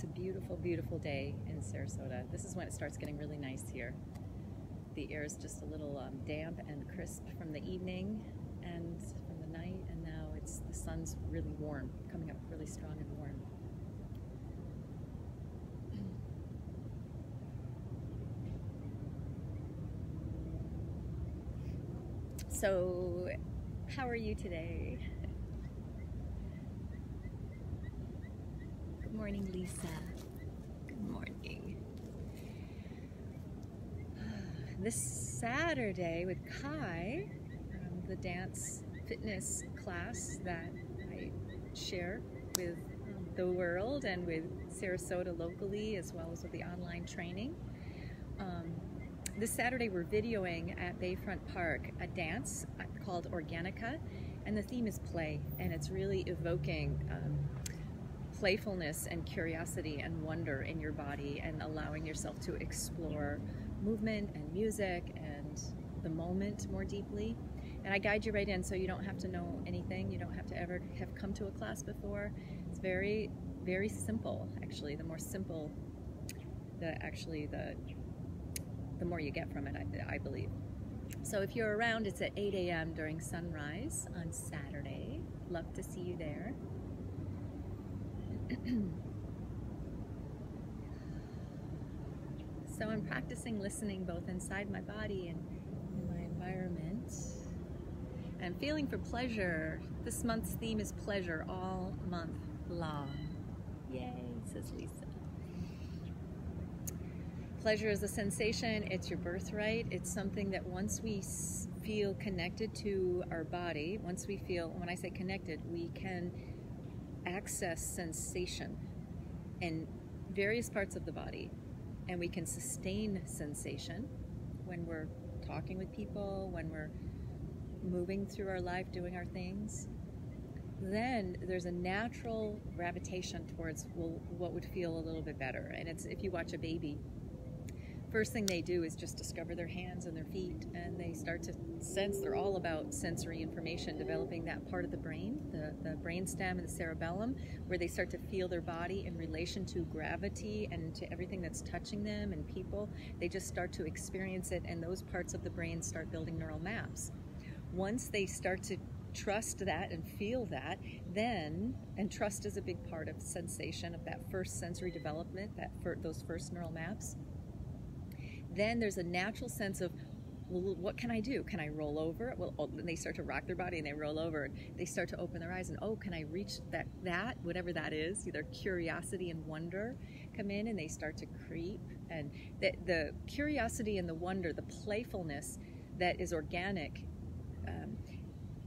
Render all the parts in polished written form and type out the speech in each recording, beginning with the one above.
It's a beautiful, beautiful day in Sarasota. This is when it starts getting really nice here. The air is just a little damp and crisp from the evening and from the night, and now the sun's really warm, coming up really strong and warm. So, how are you today? Good morning, Lisa. Good morning. This Saturday with Kai, the dance fitness class that I share with the world and with Sarasota locally, as well as with the online training. This Saturday we're videoing at Bayfront Park a dance called Organica, and the theme is play, and it's really evoking playfulness and curiosity and wonder in your body, and allowing yourself to explore movement and music and the moment more deeply. And I guide you right in, so you don't have to know anything. You don't have to ever have come to a class before. It's very, very simple, actually. The more simple, the more you get from it, I believe. So if you're around, it's at 8 a.m. during sunrise on Saturday. Love to see you there. So I'm practicing listening both inside my body and in my environment. I'm feeling for pleasure. This month's theme is pleasure all month long. Yay, says Lisa. Pleasure is a sensation. It's your birthright. It's something that once we feel connected to our body, once we feel, when I say connected, we can access sensation in various parts of the body, and we can sustain sensation when we're talking with people, when we're moving through our life, doing our things. Then there's a natural gravitation towards, well, what would feel a little bit better. And it's, if you watch a baby, first thing they do is just discover their hands and their feet, and they start to sense. They're all about sensory information, developing that part of the brain, the brainstem and the cerebellum, where they start to feel their body in relation to gravity and to everything that's touching them and people. They just start to experience it, and those parts of the brain start building neural maps. Once they start to trust that and feel that, then, and trust is a big part of sensation, of that first sensory development, those first neural maps, then there's a natural sense of, well, what can I do? Can I roll over? Well, and they start to rock their body and they roll over, and they start to open their eyes, and oh, can I reach that whatever that is? Either curiosity and wonder come in, and they start to creep. And the curiosity and the wonder, the playfulness that is organic,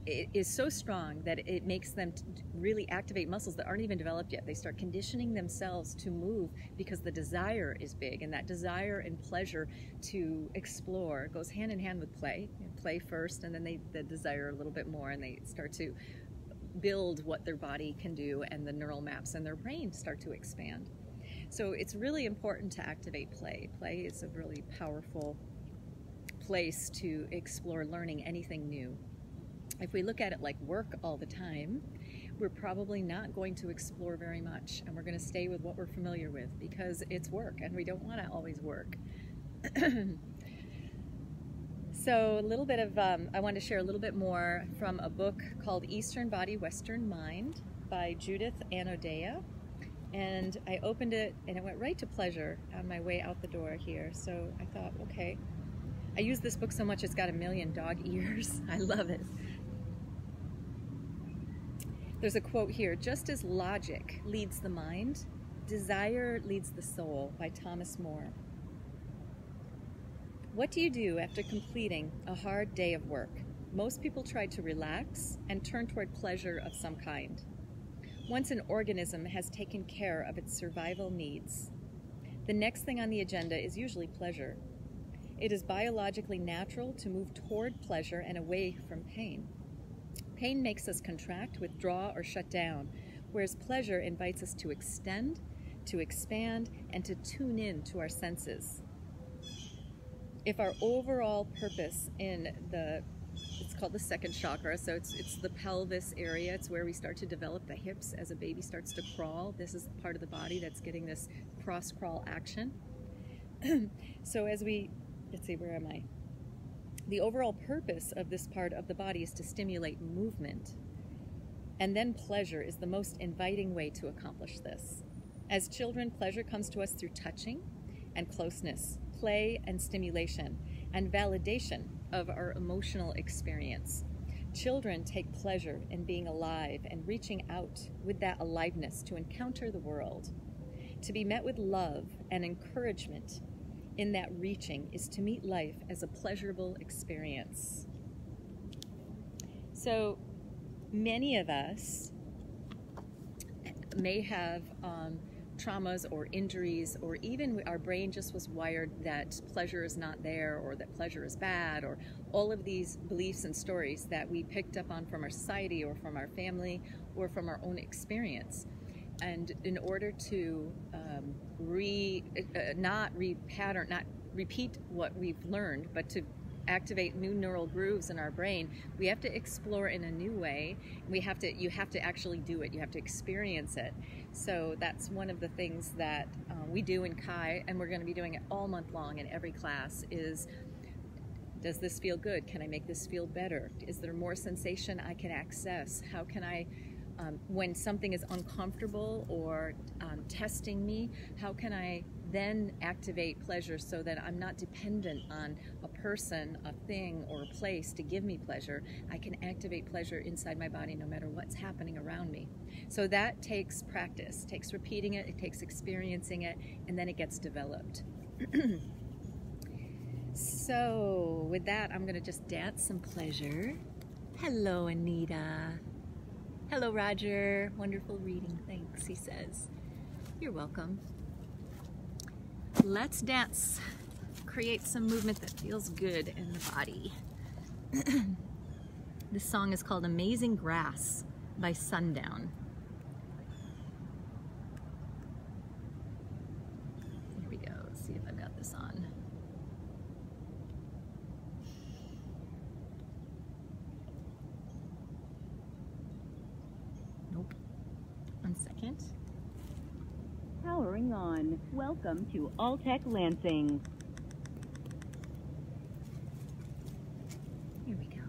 it is so strong that it makes them really activate muscles that aren't even developed yet. They start conditioning themselves to move because the desire is big, and that desire and pleasure to explore goes hand in hand with play. Play first, and then the desire a little bit more, and they start to build what their body can do, and the neural maps in their brain start to expand. So it's really important to activate play. Play is a really powerful place to explore learning anything new. If we look at it like work all the time, we're probably not going to explore very much, and we're going to stay with what we're familiar with because it's work, and we don't want to always work. So a little bit of, I wanted to share a little bit more from a book called Eastern Body, Western Mind by Judith Anodea. And I opened it, and it went right to pleasure on my way out the door here. So I thought, okay. I use this book so much it's got a million dog ears. I love it. There's a quote here: just as logic leads the mind, desire leads the soul, by Thomas More. What do you do after completing a hard day of work? Most people try to relax and turn toward pleasure of some kind. Once an organism has taken care of its survival needs, the next thing on the agenda is usually pleasure. It is biologically natural to move toward pleasure and away from pain. Pain makes us contract, withdraw, or shut down, whereas pleasure invites us to extend, to expand, and to tune in to our senses. If our overall purpose in the it's called the second chakra. So it's the pelvis area. It's where we start to develop the hips as a baby starts to crawl. This is the part of the body that's getting this cross crawl action. So as we, let's see, where am I? The overall purpose of this part of the body is to stimulate movement. And then pleasure is the most inviting way to accomplish this. As children, pleasure comes to us through touching and closeness, play and stimulation, and validation of our emotional experience. Children take pleasure in being alive and reaching out with that aliveness to encounter the world. To be met with love and encouragement in that reaching is to meet life as a pleasurable experience. So many of us may have traumas or injuries, or even our brain just was wired that pleasure is not there, or that pleasure is bad, or all of these beliefs and stories that we picked up on from our society or from our family or from our own experience. And in order to not repeat what we've learned, but to activate new neural grooves in our brain, we have to explore in a new way. You have to actually do it. You have to experience it. So that's one of the things that we do in Kai, and we're going to be doing it all month long in every class, is, does this feel good? Can I make this feel better? Is there more sensation I can access? How can I, when something is uncomfortable or testing me, how can I then activate pleasure so that I'm not dependent on a person, a thing, or a place to give me pleasure? I can activate pleasure inside my body no matter what's happening around me. So that takes practice, takes repeating it, it takes experiencing it, and then it gets developed. So with that, I'm going to just dance some pleasure. Hello, Anita. Hello, Roger. Wonderful reading. Thanks, he says. You're welcome. Let's dance. Create some movement that feels good in the body. This song is called Amazing Grass by Sundown. Here we go. Let's see if I've got this on. Nope. 1 second. Powering on. Welcome to Alltech Lansing. Here we go.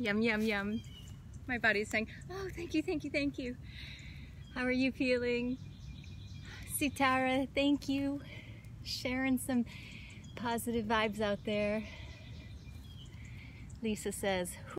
Yum, yum, yum. My body's saying, oh, thank you, thank you, thank you. How are you feeling? Sitara, thank you. Sharing some positive vibes out there. Lisa says,